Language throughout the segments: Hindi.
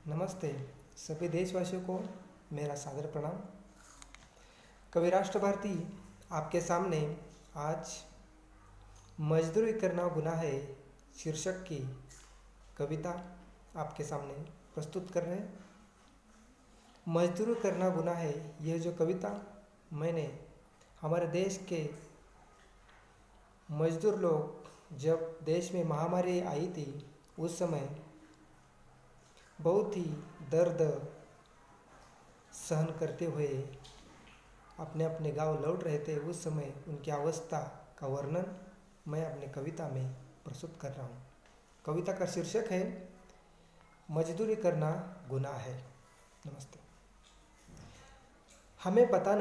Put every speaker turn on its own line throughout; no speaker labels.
नमस्ते सभी देशवासियों को मेरा सादर प्रणाम। कवि राष्ट्र भारती आपके सामने आज मजदूरी करना गुनाह है शीर्षक की कविता आपके सामने प्रस्तुत कर रहे हैं। मजदूरी करना गुनाह है, यह जो कविता मैंने हमारे देश के मजदूर लोग जब देश में महामारी आई थी उस समय बहुत ही दर्द सहन करते हुए अपने अपने गांव लौट रहे थे, उस समय उनकी अवस्था का वर्णन मैं अपने कविता में प्रस्तुत कर रहा हूँ। कविता का शीर्षक है मजदूरी करना गुनाह है। नमस्ते। हमें पता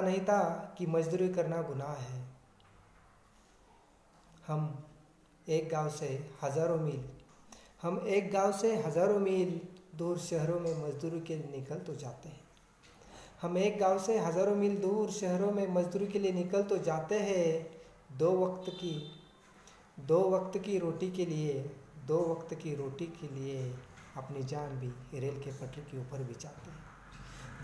नहीं था कि मजदूरी करना गुनाह है। हम एक गांव से हज़ारों मील दूर शहरों में मजदूरी के लिए निकल तो जाते हैं। हम एक गांव से हज़ारों मील दूर शहरों में मजदूरी के लिए निकल तो जाते हैं। दो वक्त की रोटी के लिए अपनी जान भी रेल के पटरी के ऊपर बिछाते हैं।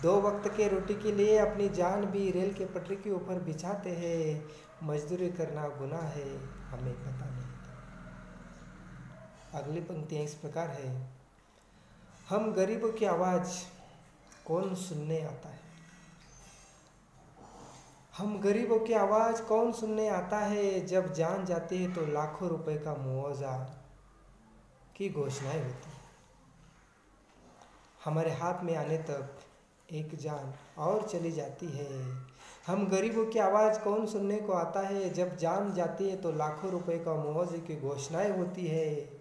2 वक्त के रोटी के लिए अपनी जान भी रेल के पटरी के ऊपर बिछाते हैं। मजदूरी करना गुनाह है, हमें पता नहीं था। अगली पंक्तियाँ इस प्रकार है। हम गरीबों की आवाज़ कौन सुनने आता है। हम गरीबों की आवाज़ कौन सुनने आता है। जब जान जाती है तो लाखों रुपए का मुआवजा की घोषणाएं होती है। हमारे हाथ में आने तक एक जान और चली जाती है। हम गरीबों की आवाज़ कौन सुनने को आता है। जब जान जाती है तो लाखों रुपए का मुआवजे की घोषणाएं होती है।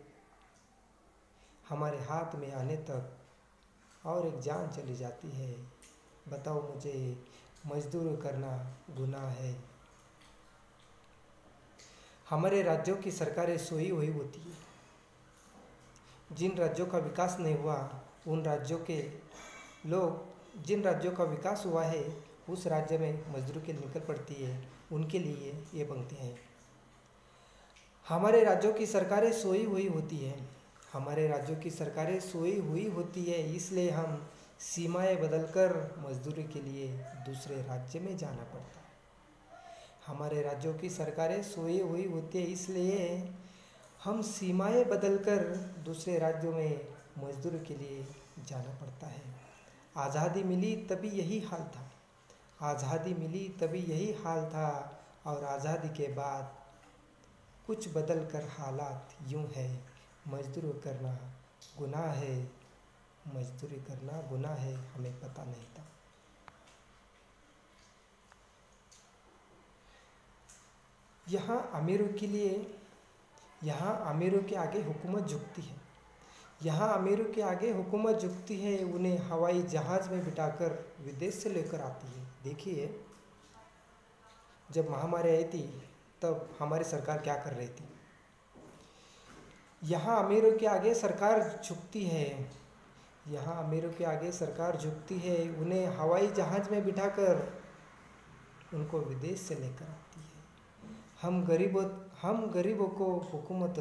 हमारे हाथ में आने तक और एक जान चली जाती है। बताओ मुझे, मजदूरी करना गुनाह है। हमारे राज्यों की सरकारें सोई हुई होती है। जिन राज्यों का विकास नहीं हुआ, जिन राज्यों का विकास हुआ है उस राज्य में मजदूरी के लिए निकल पड़ती है। उनके लिए ये पंक्तियाँ हैं। हमारे राज्यों की सरकारें सोई हुई होती है, इसलिए हम सीमाएं बदलकर मजदूरी के लिए दूसरे राज्य में जाना पड़ता है। हमारे राज्यों की सरकारें सोई हुई होती है, इसलिए हम सीमाएं बदलकर दूसरे राज्यों में मजदूरी के लिए जाना पड़ता है। आज़ादी मिली तभी यही हाल था और आज़ादी के बाद कुछ बदल कर हालात यूं है। मजदूरी करना गुनाह है, हमें पता नहीं था। यहाँ अमीरों के आगे हुकूमत झुकती है। उन्हें हवाई जहाज़ में बिठाकर विदेश से लेकर आती है। देखिए, जब महामारी आई थी तब हमारी सरकार क्या कर रही थी। यहाँ अमीरों के आगे सरकार झुकती है। उन्हें हवाई जहाज़ में बिठाकर उनको विदेश से लेकर आती है। हम गरीबों को हुकूमत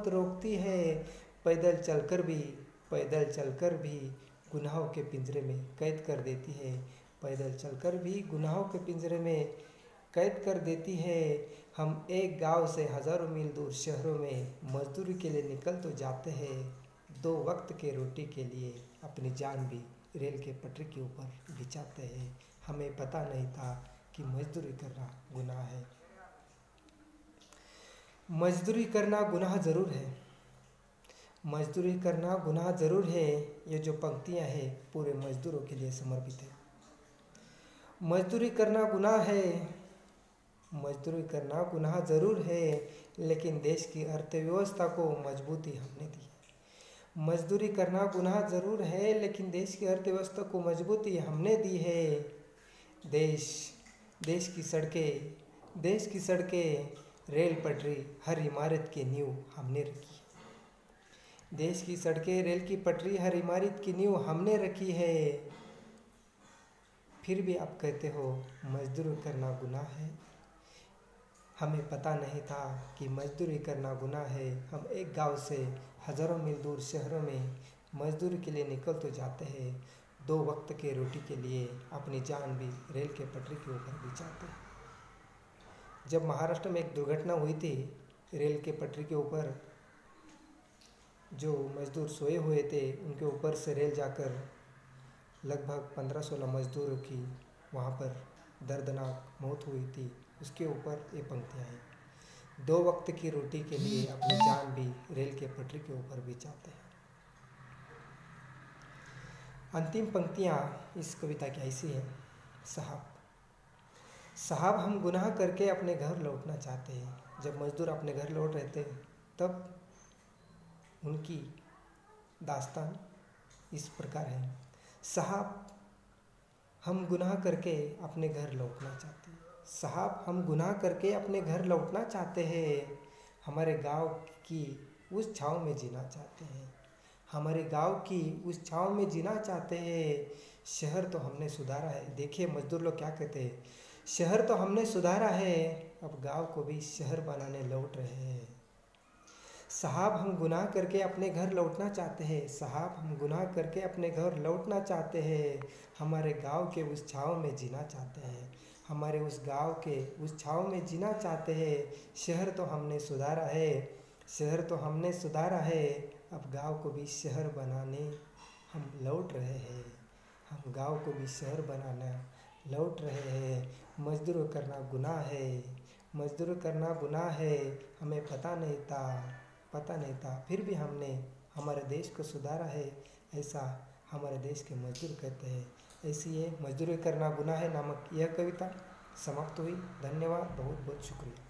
रोकती है। पैदल चलकर भी गुनाहों के पिंजरे में कैद कर देती है। हम एक गांव से हज़ारों मील दूर शहरों में मजदूरी के लिए निकल तो जाते हैं। 2 वक्त के रोटी के लिए अपनी जान भी रेल के पटरी के ऊपर बिछाते हैं। हमें पता नहीं था कि मजदूरी करना गुनाह है। मजदूरी करना गुनाह ज़रूर है। ये जो पंक्तियाँ हैं पूरे मजदूरों के लिए समर्पित है। मजदूरी करना गुनाह ज़रूर है, लेकिन देश की अर्थव्यवस्था को मजबूती हमने दी है। मजदूरी करना गुनाह ज़रूर है, लेकिन देश की अर्थव्यवस्था को मजबूती हमने दी है। देश की सड़कें, रेल पटरी, हर इमारत की नींव हमने रखी है। देश की सड़कें, रेल की पटरी, हर इमारत की नींव हमने रखी है। फिर भी आप कहते हो मजदूरी करना गुनाह है। हमें पता नहीं था कि मजदूरी करना गुनाह है। हम एक गांव से हज़ारों मील दूर शहरों में मजदूरी के लिए निकल तो जाते हैं, 2 वक्त के रोटी के लिए अपनी जान भी रेल के पटरी के ऊपर बिछाते हैं। जब महाराष्ट्र में एक दुर्घटना हुई थी, रेल के पटरी के ऊपर जो मजदूर सोए हुए थे उनके ऊपर से रेल जाकर लगभग 15-16 मजदूरों की वहाँ पर दर्दनाक मौत हुई थी। उसके ऊपर ये पंक्तियाँ हैं, 2 वक्त की रोटी के लिए अपनी जान भी रेल के पटरी के ऊपर बिछाते हैं। अंतिम पंक्तियाँ इस कविता की ऐसी है। साहब हम गुनाह करके अपने घर लौटना चाहते हैं। जब मजदूर अपने घर लौट रहे थे तब उनकी दास्तान इस प्रकार है। साहब हम गुनाह करके अपने घर लौटना चाहते हैं। साहब हम गुनाह करके अपने घर लौटना चाहते हैं। हमारे गांव की उस छाँव में जीना चाहते हैं। हमारे गांव की उस छाँव में जीना चाहते हैं। शहर तो हमने सुधारा है। देखिए मजदूर लोग क्या कहते हैं, शहर तो हमने सुधारा है, अब गांव को भी शहर बनाने लौट रहे हैं। साहब हम गुनाह करके अपने घर लौटना चाहते हैं। साहब हम गुनाह करके अपने घर लौटना चाहते हैं। हमारे गांव के उस छाँव में जीना चाहते हैं। हमारे उस गांव के उस छाँव में जीना चाहते हैं। शहर तो हमने सुधारा है, शहर तो हमने सुधारा है, अब गांव को भी शहर बनाने हम लौट रहे हैं। हम गांव को भी शहर बनाना लौट रहे हैं। मजदूरी करना गुनाह है, मजदूरी करना गुनाह है। हमें पता नहीं था, फिर भी हमने हमारे देश को सुधारा है, ऐसा हमारे देश के मजदूर कहते हैं। ऐसी ये मजदूरी करना गुनाह है नामक यह कविता समाप्त हुई। धन्यवाद, बहुत बहुत शुक्रिया।